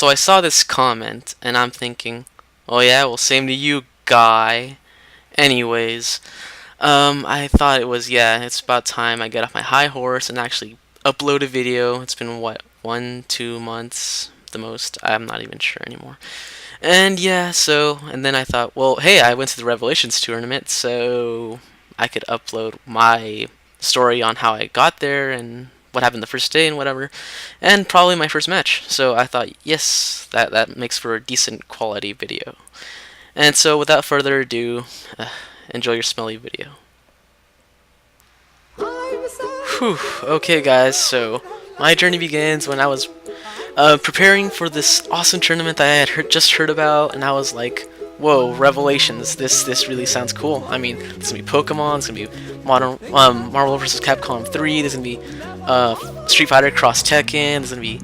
So I saw this comment, and I'm thinking, oh yeah, well, same to you, guy. Anyways, I thought it was, yeah, it's about time I get off my high horse and actually upload a video. It's been, what, 1, 2 months, the most? I'm not even sure anymore. And yeah, and then I thought, well, hey, I went to the Revelations tournament, so I could upload my story on how I got there and what happened the first day and whatever, and probably my first match. So I thought, yes, that makes for a decent quality video. And so without further ado, enjoy your smelly video. Whew. Okay, guys. So my journey begins when I was preparing for this awesome tournament that I had just heard about, and I was like, "Whoa, Revelations! This really sounds cool." I mean, there's gonna be Pokemon, there's gonna be Marvel vs. Capcom 3, there's gonna be Street Fighter Cross Tekken, there's gonna be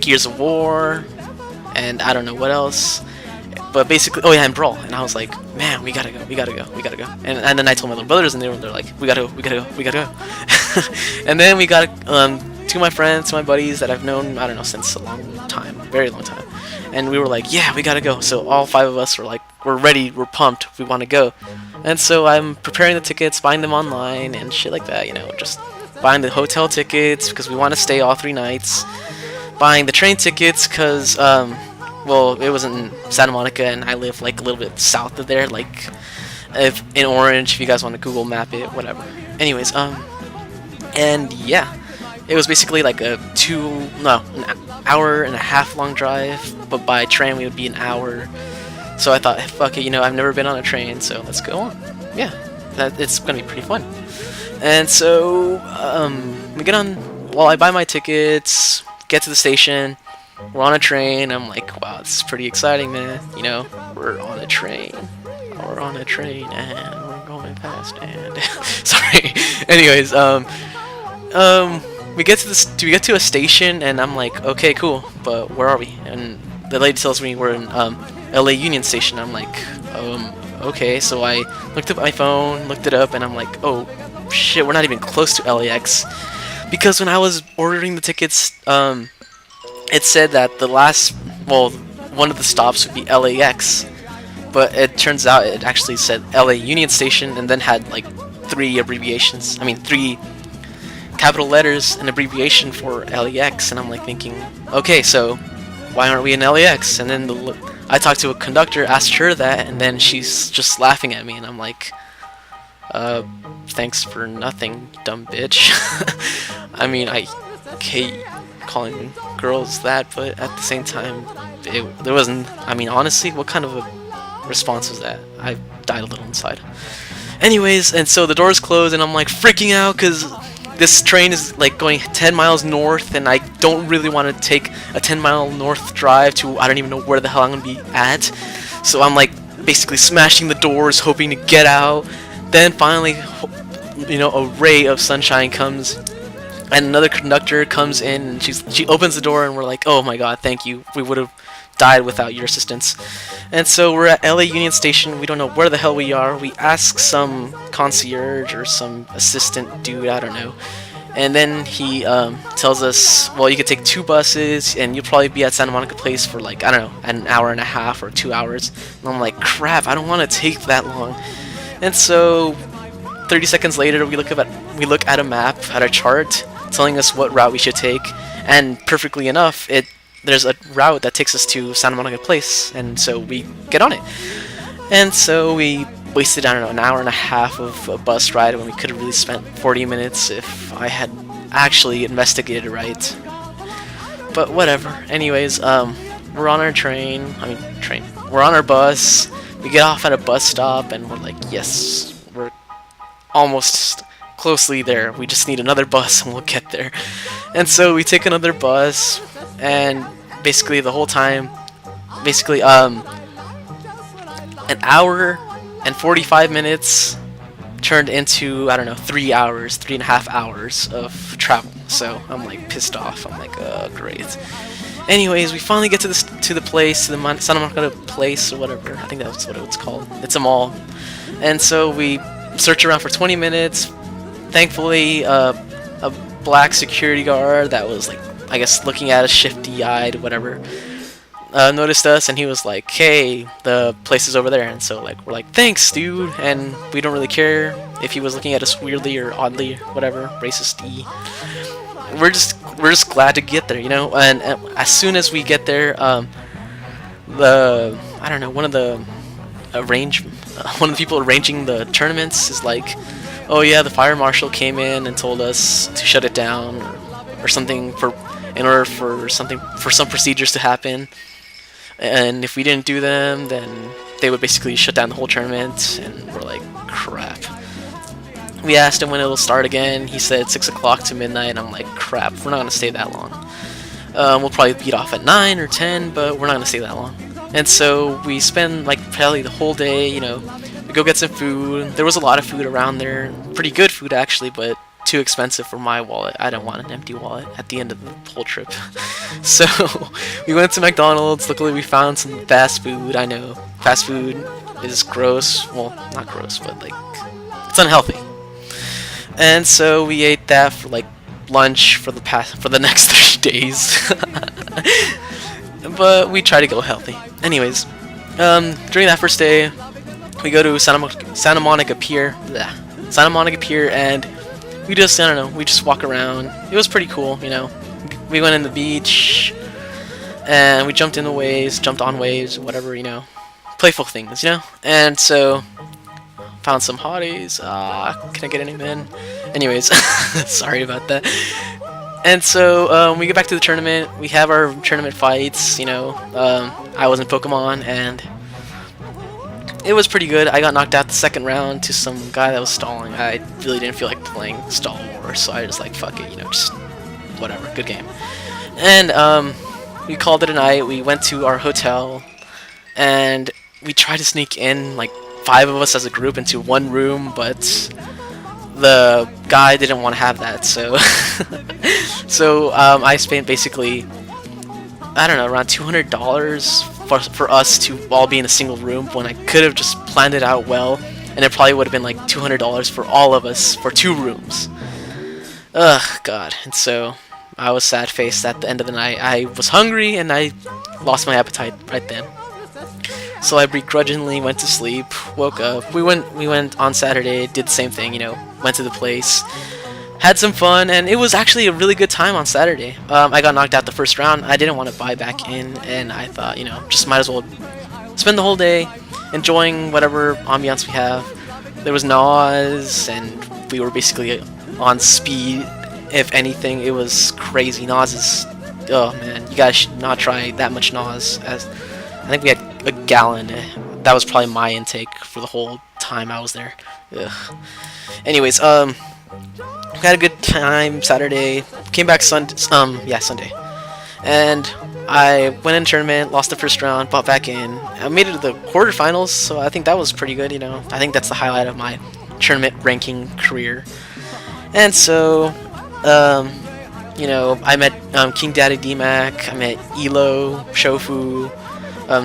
Gears of War, and I don't know what else. But basically, oh yeah, and Brawl. And I was like, man, we gotta go. And then I told my little brothers, and they're like, we gotta go. And then we got two of my friends, two of my buddies that I've known, I don't know, since a long time, very long time. And we were like, yeah, we gotta go. So all 5 of us were like, we're ready, we're pumped, we want to go. And so I'm preparing the tickets, buying them online and shit like that, just buying the hotel tickets because we want to stay all 3 nights, buying the train tickets because well, it was in Santa Monica, and I live like a little bit south of there, like if in Orange. If you guys want to Google Map it, whatever. Anyways, and yeah, it was basically like an hour and a half long drive, but by train we would be an hour. So I thought, fuck it, I've never been on a train, so let's go on. Yeah, it's gonna be pretty fun. And so we get on. Well, I buy my tickets, get to the station. We're on a train. I'm like, wow, this is pretty exciting, man. We're on a train. We're on a train, and we're going fast. And sorry. Anyways, we get to a station, and I'm like, okay, cool, but where are we? And the lady tells me we're in LA Union Station. I'm like, okay. So I looked up my phone, looked it up, and I'm like, oh shit, we're not even close to LAX, because when I was ordering the tickets, it said that one of the stops would be LAX, but it turns out it actually said LA Union Station and then had like 3 abbreviations. I mean, 3 capital letters, an abbreviation for LAX, and I'm like thinking, okay, so why aren't we in LAX? And then I talked to a conductor, asked her that, and then she's just laughing at me, and I'm like, thanks for nothing, dumb bitch. I mean, I hate calling girls that, but at the same time, there wasn't. I mean, honestly, what kind of a response was that? I died a little inside. Anyways, and so the doors close, and I'm like freaking out because this train is like going 10 miles north, and I don't really want to take a 10-mile north drive to I don't even know where the hell I'm gonna be at. So I'm like basically smashing the doors, hoping to get out. Then finally, a ray of sunshine comes. And another conductor comes in, and she opens the door, and we're like, oh my god, thank you. We would have died without your assistance. And so we're at LA Union Station. We don't know where the hell we are. We ask some concierge or some assistant dude, I don't know. And then he tells us, well, you could take 2 buses, and you'll probably be at Santa Monica Place for like, I don't know, an hour and a half or 2 hours. And I'm like, crap, I don't want to take that long. And so 30 seconds later, we look at a map, at a chart, telling us what route we should take, and perfectly enough, there's a route that takes us to Santa Monica Place, and so we get on it. And so we wasted, I don't know, an hour and a half of a bus ride when we could have really spent 40 minutes if I had actually investigated right. But whatever. Anyways, we're on our we're on our bus, we get off at a bus stop, and we're like, yes, we're almost closely there. We just need another bus and we'll get there. And so we take another bus, and basically the whole time, an hour and 45 minutes turned into, I don't know, 3 hours, 3.5 hours of travel. So I'm like pissed off. I'm like, great. Anyways, we finally get to the place, to the Santa Monica Place or whatever. I think that's what it's called. It's a mall. And so we search around for 20 minutes. Thankfully, a black security guard that was like I guess looking at us shifty-eyed, whatever, noticed us, and he was like, "Hey, the place is over there." And so like we're like, "Thanks, dude," and we don't really care if he was looking at us weirdly or oddly, whatever, racist-y. We're just glad to get there, you know. And as soon as we get there, the I don't know, one of the people arranging the tournaments is like, "Oh yeah, the fire marshal came in and told us to shut it down or something in order for some procedures to happen, and if we didn't do them, then they would basically shut down the whole tournament." And we're like, "Crap." We asked him when it'll start again. He said 6 o'clock to midnight. I'm like, "Crap, we're not gonna stay that long. We'll probably beat off at 9 or 10, but we're not gonna stay that long." And so we spend like probably the whole day, you know. We go get some food. There was a lot of food around there, pretty good food actually, but too expensive for my wallet. I don't want an empty wallet at the end of the whole trip. So we went to McDonald's. Luckily we found some fast food. I know fast food is gross. Well, not gross, but like it's unhealthy. And so we ate that for like lunch for the next 3 days. But we try to go healthy. Anyways, during that first day, we go to Santa Monica Pier. Santa Monica Pier, and we just, I don't know, we just walk around. It was pretty cool, you know. We went in the beach, and we jumped in the waves, jumped on waves, whatever, you know. Playful things, you know. And so, found some hotties. Can I get an amen? Anyways, sorry about that. And so, we get back to the tournament. We have our tournament fights, you know. I was in Pokemon, and it was pretty good. I got knocked out the second round to some guy that was stalling. I really didn't feel like playing Stall War, so I just like, fuck it, you know, just whatever, good game. And we called it a night. We went to our hotel, and we tried to sneak in, like 5 of us as a group into one room, but the guy didn't want to have that, so so I spent basically, I don't know, around $200 for us to all be in a single room, when I could have just planned it out well, and it probably would have been like $200 for all of us for 2 rooms. Ugh, God. And so I was sad-faced at the end of the night. I was hungry, and I lost my appetite right then. So I begrudgingly went to sleep, woke up. We went on Saturday, did the same thing, you know, went to the place, had some fun, and it was actually a really good time on Saturday. I got knocked out the first round. I didn't want to buy back in, and I thought, you know, just might as well spend the whole day enjoying whatever ambiance we have. There was Nas, and we were basically on speed. If anything, it was crazy. Nas is, oh man, you guys should not try that much Nas. As I think we had a gallon. That was probably my intake for the whole time I was there. Ugh. Anyways, we had a good time Saturday. Came back Sunday. And I went in tournament, lost the first round, bought back in. I made it to the quarterfinals, so I think that was pretty good. You know, I think that's the highlight of my tournament ranking career. And so, you know, I met King Daddy D-Mac. I met Elo, Shofu,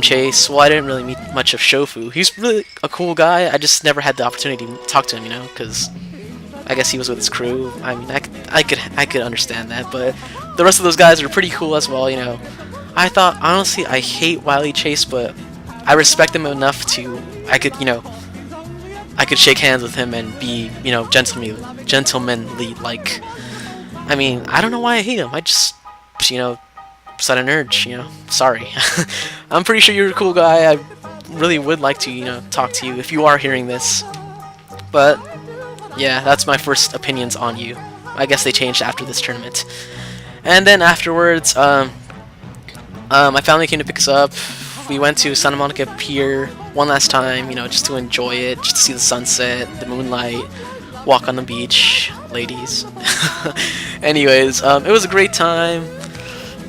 Chase. Well, I didn't really meet much of Shofu. He's really a cool guy. I just never had the opportunity to talk to him, you know, because I guess he was with his crew. I mean, I could understand that, but the rest of those guys are pretty cool as well, you know. I thought, honestly, I hate Wily Chase, but I respect him enough to, I could shake hands with him and be, you know, gentlemanly, like. I mean, I don't know why I hate him. I just, you know, sudden urge, you know. Sorry. I'm pretty sure you're a cool guy. I really would like to, you know, talk to you if you are hearing this. But yeah, that's my first opinions on you. I guess they changed after this tournament. And then afterwards, my family came to pick us up. We went to Santa Monica Pier one last time, you know, just to enjoy it, just to see the sunset, the moonlight, walk on the beach, ladies. Anyways, it was a great time.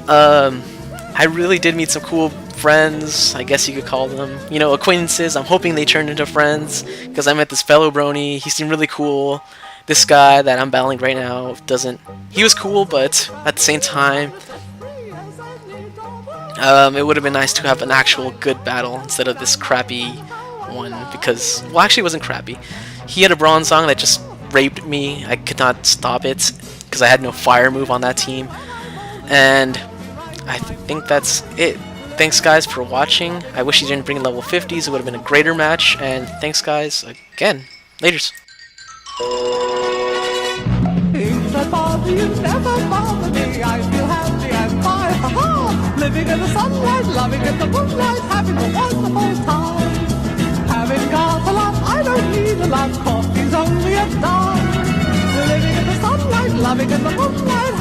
I really did meet some cool friends, I guess you could call them. You know, acquaintances. I'm hoping they turned into friends, because I met this fellow brony. He seemed really cool. This guy that I'm battling right now doesn't... He was cool, but at the same time, it would have been nice to have an actual good battle instead of this crappy one, because... Well, actually it wasn't crappy. He had a bronze song that just raped me. I could not stop it, because I had no fire move on that team. And I think that's it. Thanks guys for watching. I wish he didn't bring level 50s, it would have been a greater match. And thanks guys again. Laters. Things that bother you never bother me. I feel happy and fine. Ha-ha! Living in the sunlight, loving in the moonlight, having a wonderful time. Having got a lot, I don't need a lot. Coffee's only a dime. Living in the sunlight, loving in the moonlight,